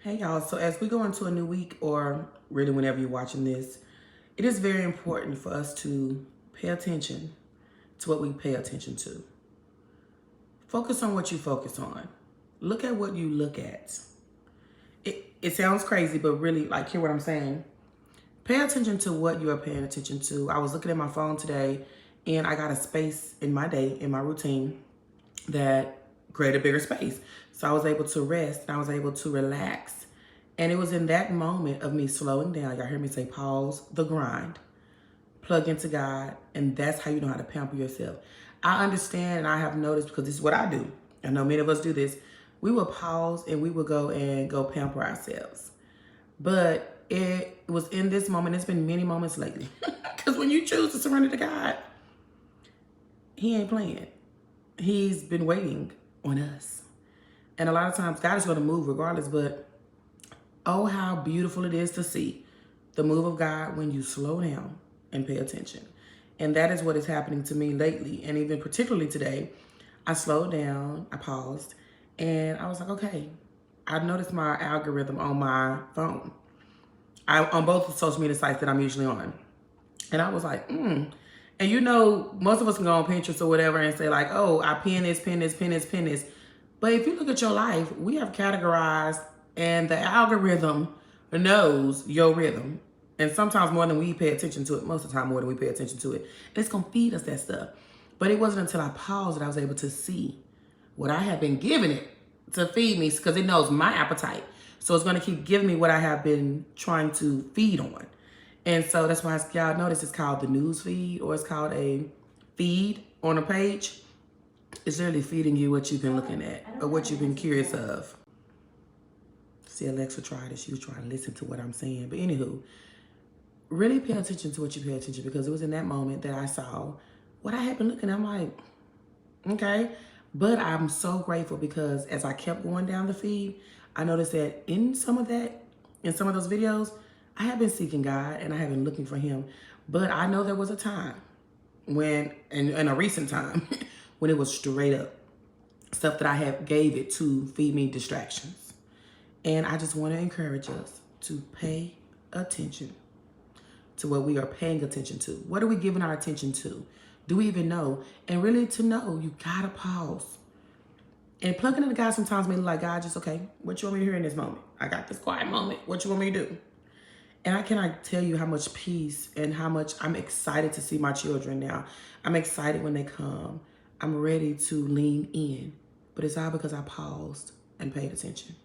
Hey y'all, so as we go into a new week, or really whenever you're watching this, it is very important for us to pay attention to what we pay attention to. Focus on what you focus on. Look at what you look at. It sounds crazy, but really, like, hear what I'm saying. Pay attention to what you are paying attention to. I was looking at my phone today, and I got a space in my day, in my routine, that created a bigger space. So I was able to rest, and I was able to relax. And it was in that moment of me slowing down. Y'all hear me say pause the grind, plug into God, and that's how you know how to pamper yourself. I understand, and I have noticed, because this is what I do. I know many of us do this. We will pause and we will go pamper ourselves. But it was in this moment, it's been many moments lately. Because when you choose to surrender to God, He ain't playing. He's been waiting on us. And a lot of times God is going to move regardless, but oh, how beautiful it is to see the move of God when you slow down and pay attention. And that is what is happening to me lately. And even particularly today, I slowed down, I paused, and I was like, okay, I noticed my algorithm on my phone. On both social media sites that I'm usually on. And I was like, And you know, most of us can go on Pinterest or whatever and say like, oh, I pin this, pin this, pin this, pin this. But if you look at your life, we have categorized, and the algorithm knows your rhythm. And sometimes more than we pay attention to it, most of the time more than we pay attention to it. And it's going to feed us that stuff. But it wasn't until I paused that I was able to see what I had been giving it to feed me, because it knows my appetite. So it's going to keep giving me what I have been trying to feed on. And so that's why y'all notice it's called the news feed, or it's called a feed on a page. It's literally feeding you what you've been looking at or what you've been curious of. See, Alexa tried it. She was trying to listen to what I'm saying. But anywho, really pay attention to what you pay attention, because it was in that moment that I saw what I had been looking at. I'm like, okay. But I'm so grateful, because as I kept going down the feed, I noticed that in some of those videos, I have been seeking God and I have been looking for Him. But I know there was a time when, in a recent time, when it was straight up stuff that I have gave it to feed me distractions. And I just want to encourage us to pay attention to what we are paying attention to. What are we giving our attention to? Do we even know? And really, to know, you gotta pause. And plugging into God sometimes may look like, God, just, okay, what you want me to hear in this moment? I got this quiet moment. What you want me to do? And I cannot tell you how much peace and how much I'm excited to see my children now. I'm excited when they come. I'm ready to lean in. But it's all because I paused and paid attention.